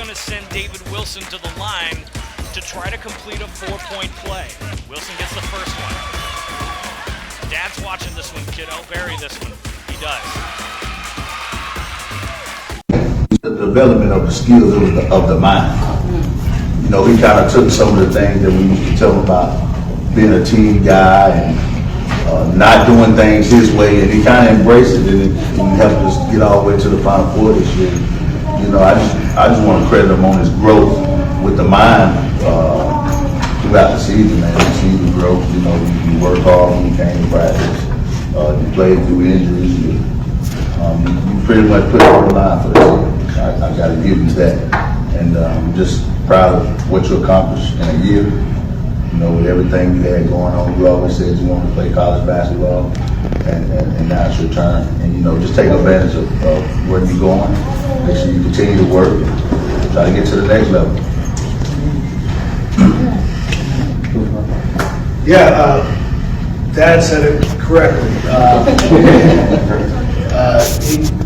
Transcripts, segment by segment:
to send David Wilson to the line to try to complete a 4-point play. Wilson gets the first one. Dad's watching this one, kiddo. Bury this one. He does. The development of the skills of the mind. You know, he kind of took some of the things that we used to tell him about being a team guy and not doing things his way, and he kind of embraced it, and it helped us get all the way to the Final Four this year. You know, I just want to credit him on his growth with the mind throughout the season, man. The season growth, you know, you work hard when you came to practice. You played through injuries. You pretty much put it on the line for the team. I got to give you that, and I'm just proud of what you accomplished in a year. You know, with everything you had going on, you always said you wanted to play college basketball, and now it's your turn. And, you know, just take advantage of where you're going. Make sure you continue to work and try to get to the next level. Yeah, Dad said it correctly.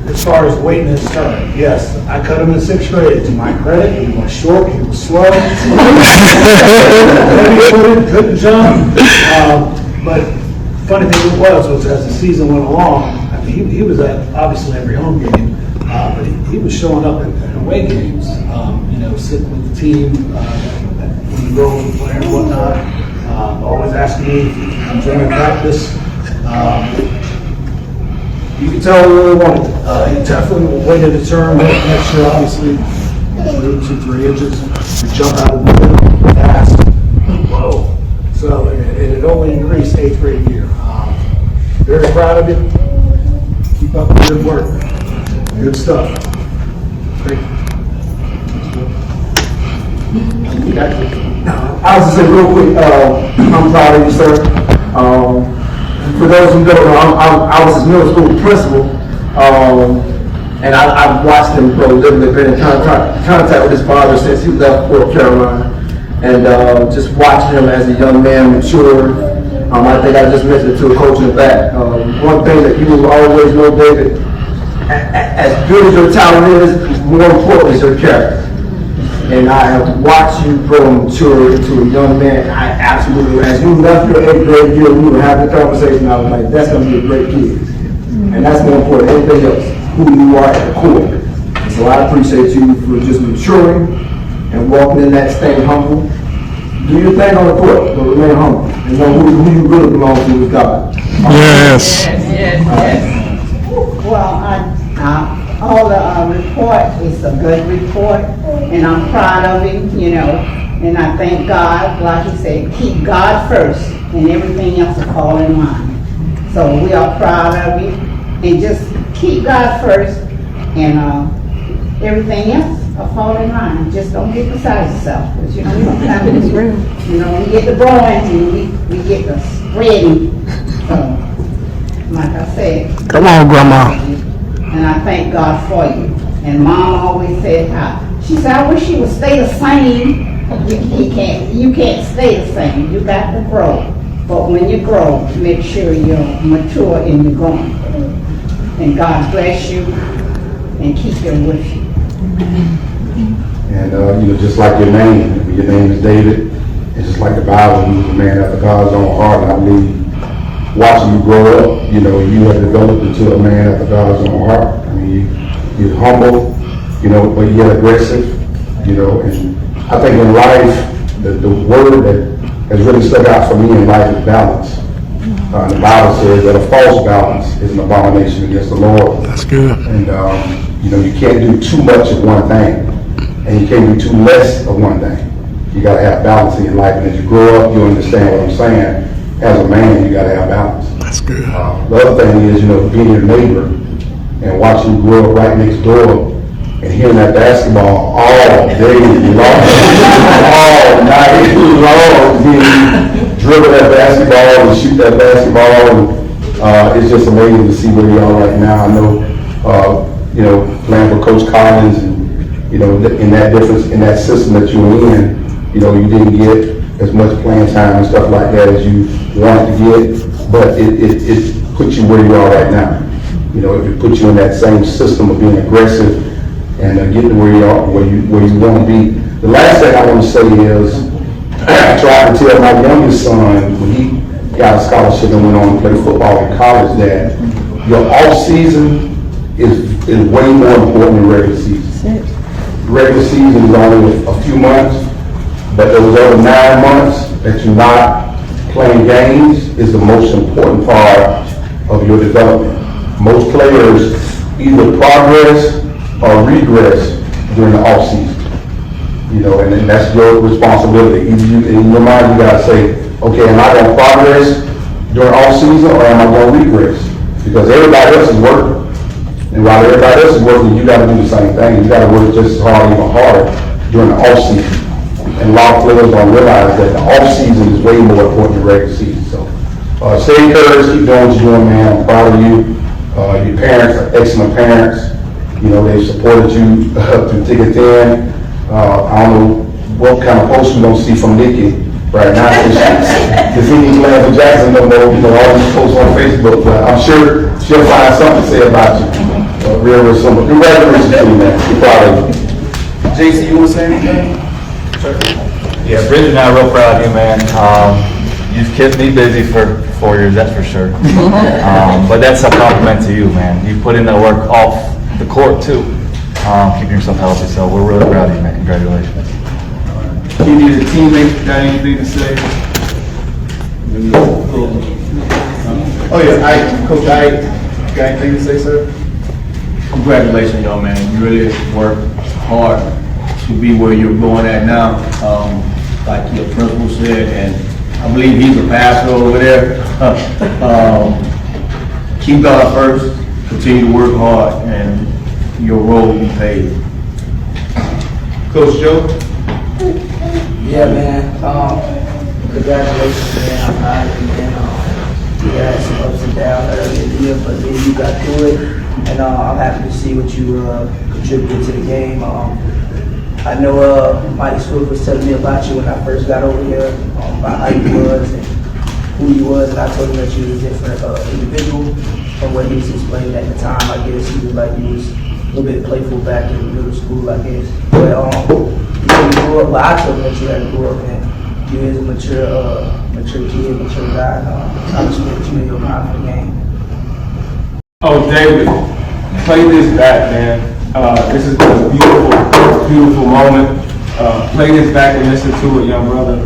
As far as waiting his turn, yes, I cut him in 6th grade. To my credit, he was short, he was slow, heavy-footed, couldn't jump. But funny thing was as the season went along, I mean, he was at obviously every home game, but he was showing up in away games. You know, sitting with the team when he rolled the player and whatnot. Always asking me if he comes in and practice. You can tell he really wanted it. He definitely waited a turn next year, obviously. 2-3 inches to jump out of the middle fast. Whoa. So it only increased 8th grade year. Very proud of you. Keep up the good work. Good stuff. Great. I was just saying real quick, I'm proud of you, sir. For those who don't know, I was his middle school principal, and I've watched him grow, literally been in contact with his father since he left Fort Carolina, and just watching him as a young man mature. I think I just mentioned it to a coach in the back. One thing that you will always know, David, as good as your talent is, more important is your character. And I have watched you grow and mature into a young man. I absolutely, as you left your 8th grade year, we were having a conversation. I was like, that's going to be a great kid. And that's more important than anything else, who you are at the core. And so I appreciate you for just maturing and walking in that, staying humble. Do your thing on the court, but remain humble. And know who you really belong to is God. Yes. Well, all the report is a good report, and I'm proud of him, you know, and I thank God, like he said, keep God first, and everything else will fall in line. So we are proud of you, and just keep God first, and everything else will fall in line. Just don't get beside yourself, because you know, we don't have this room. You know, we get the blowing, and we get the spreading. So, like I said. Come on, Grandma. And I thank God for you. And Mom always said she said, I wish you would stay the same. You can't stay the same. You got to grow. But when you grow, make sure you're mature and you're growing. And God bless you and keep him with you. And you know, just like your name is David, and just like the Bible, you was a man after God's own heart. And I believe watching you grow up, you know, you have developed into a man after God's own heart. I mean, you're humble, you know, but yet aggressive, you know. And I think in life, the word that has really stuck out for me in life is balance. The Bible says that a false balance is an abomination against the Lord. That's good. And you know, you can't do too much of one thing, and you can't do too less of one thing. You got to have balance in your life, and as you grow up, you understand what I'm saying. As a man, you got to have balance. That's good. The other thing is, you know, being your neighbor and watching you grow up right next door and hearing that basketball all day long, all night long, dribble that basketball and shoot that basketball. And, it's just amazing to see where you are right now. I know, you know, playing for Coach Collins, and you know, in that difference, in that system that you were in, you know, you didn't get as much playing time and stuff like that as you wanted to get, but it puts you where you are right now. You know, it puts you in that same system of being aggressive and get to where you are, where you want to be. The last thing I want to say is, I tried to tell my youngest son when he got a scholarship and went on to play football in college that your off season is way more important than regular season. Regular season is only a few months, but those other 9 months that you're not playing games is the most important part of your development. Most players either progress or regress during the off season. You know, and that's your responsibility. In your mind, you gotta say, okay, am I gonna progress during off season or am I gonna regress? Because everybody else is working. And while everybody else is working, you gotta do the same thing. You gotta work just as hard, even harder during the off season. And a lot of players don't realize that the off season is way more important than regular season. So, stay encouraged, keep doing what you're doing, man. I'm proud of you. Your parents are excellent parents. You know, they've supported you through thick and thin. I don't know what kind of posts we're gonna see from Nikki right now. Because he ain't playing for Jackson no more, you know, all these posts on Facebook, but I'm sure she'll find something to say about you. Real soon. Congratulations to you, man. We're proud of you. JC, you want to say anything? Yeah, Bridget and I are real proud of you, man. You've kept me busy for 4 years, that's for sure. But that's a compliment to you, man. You put in the work off the court too, keeping yourself healthy. So we're really proud of you, man. Congratulations. You need a teammate, got anything to say? Oh yeah, Coach Ike, got anything to say, sir? Congratulations, young man. You really worked hard to be where you're going at now. Like your principal said, and I believe he's a pastor over there. Keep God first, continue to work hard, and your role will be paid. Coach Joe? Yeah, man. Congratulations, man. I'm proud of you, man. We had some ups and downs earlier in the year, but then you got through it. And I'm happy to see what you contributed to the game. I know Mike Swift was telling me about you when I first got over here, about how you was and who you was, and I told him that you was a different individual from what he was explaining at the time. I guess he was like you was a little bit playful back in middle school, I guess. But you grew up. Well, I told him that you had to grow up, and you is a mature kid, mature guy. And I respect you and your mind for the game. Oh, David, play this back, man. This has been a beautiful, beautiful moment. Play this back and listen to it, young brother,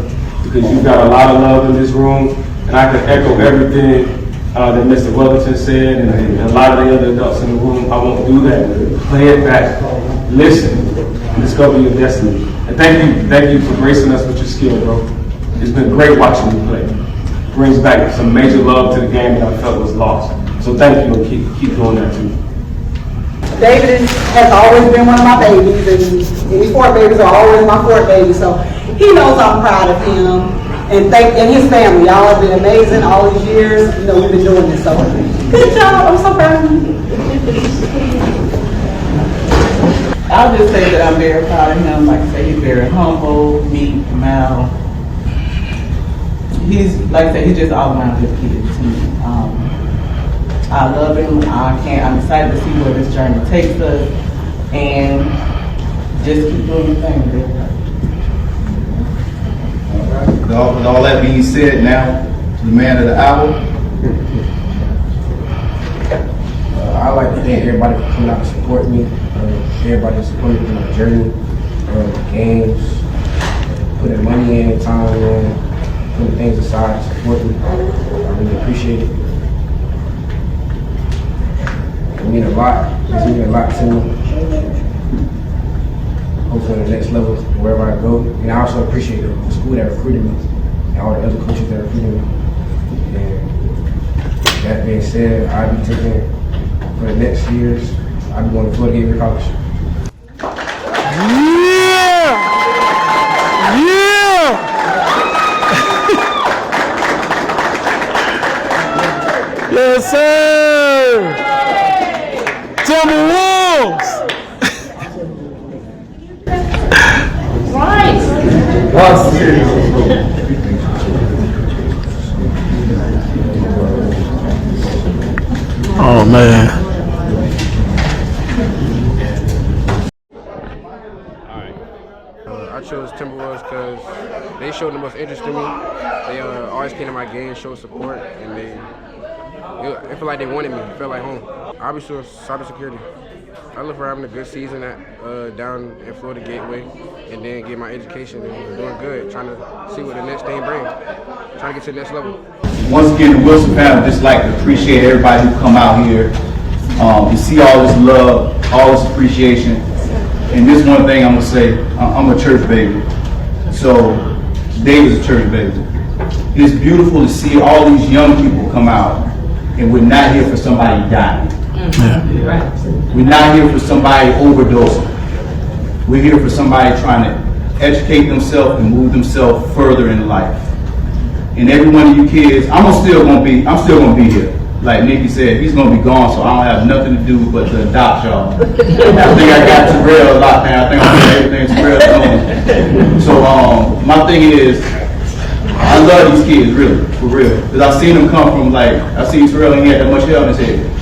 because you've got a lot of love in this room, and I can echo everything that Mr. Wellington said and a lot of the other adults in the room. I won't do that. Play it back, listen, and discover your destiny. And thank you for gracing us with your skill, bro. It's been great watching you play. Brings back some major love to the game that I felt was lost. So thank you, and keep doing that too. David has always been one of my babies, and any Fort babies are always my Fort babies. So he knows I'm proud of him, and his family. Y'all have been amazing all these years. You know, we've been doing this, so good job. I'm so proud of you. I'll just say that I'm very proud of him. Like I say, he's very humble, meek, mild. He's, like I said, he's just all around good kid to me. I love him. I'm excited to see where this journey takes us, and just keep doing your thing, baby. All right. With all that being said, now to the man of the hour. I'd like to thank everybody for coming out to support me. Everybody that supported me on the journey, games, putting money in, time in, putting things aside to support me. I really appreciate it. It means a lot. It's mean a lot to me. Hopefully on the next level, wherever I go. And I also appreciate the school that recruited me and all the other coaches that recruited me. And that being said, I'll be taking, for the next years, I'll be going to Florida Gateway College. Yes, sir! Timberwolves! Oh, man. came to my game, showed support, and it felt like they wanted me. It felt like home. Obviously, cybersecurity. I look for having a good season down in Florida Gateway, and then get my education and doing good, trying to see what the next thing brings, trying to get to the next level. Once again, the Wilson family just like to appreciate everybody who come out here. You see all this love, all this appreciation. And this one thing I'm gonna say, I'm a church baby. So Dave is a church baby. It's beautiful to see all these young people come out, and we're not here for somebody dying. We're not here for somebody overdosing. We're here for somebody trying to educate themselves and move themselves further in life. And every one of you kids, I'm still gonna be here. Like Nikki said, he's gonna be gone, so I don't have nothing to do but to adopt y'all. I think I got Terrell a lot, man. I think I'm doing everything Terrell's doing. So my thing is, I love these kids, really, for real. Because I've seen them come from, like, I've seen Terrell and he had that much hair on his head.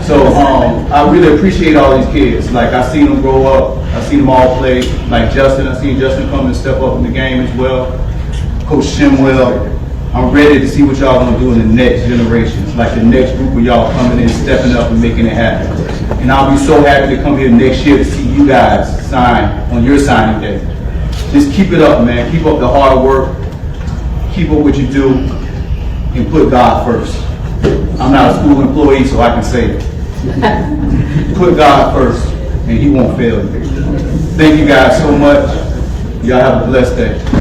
So I really appreciate all these kids. Like, I've seen them grow up. I've seen them all play. Like Justin, I've seen Justin come and step up in the game as well. Coach Shimwell. I'm ready to see what y'all gonna do in the next generation. Like the next group of y'all coming in, stepping up and making it happen. And I'll be so happy to come here next year to see you guys sign on your signing day. Just keep it up, man. Keep up the hard work. Keep up what you do and put God first. I'm not a school employee, so I can say it. Put God first and he won't fail you. Thank you guys so much. Y'all have a blessed day.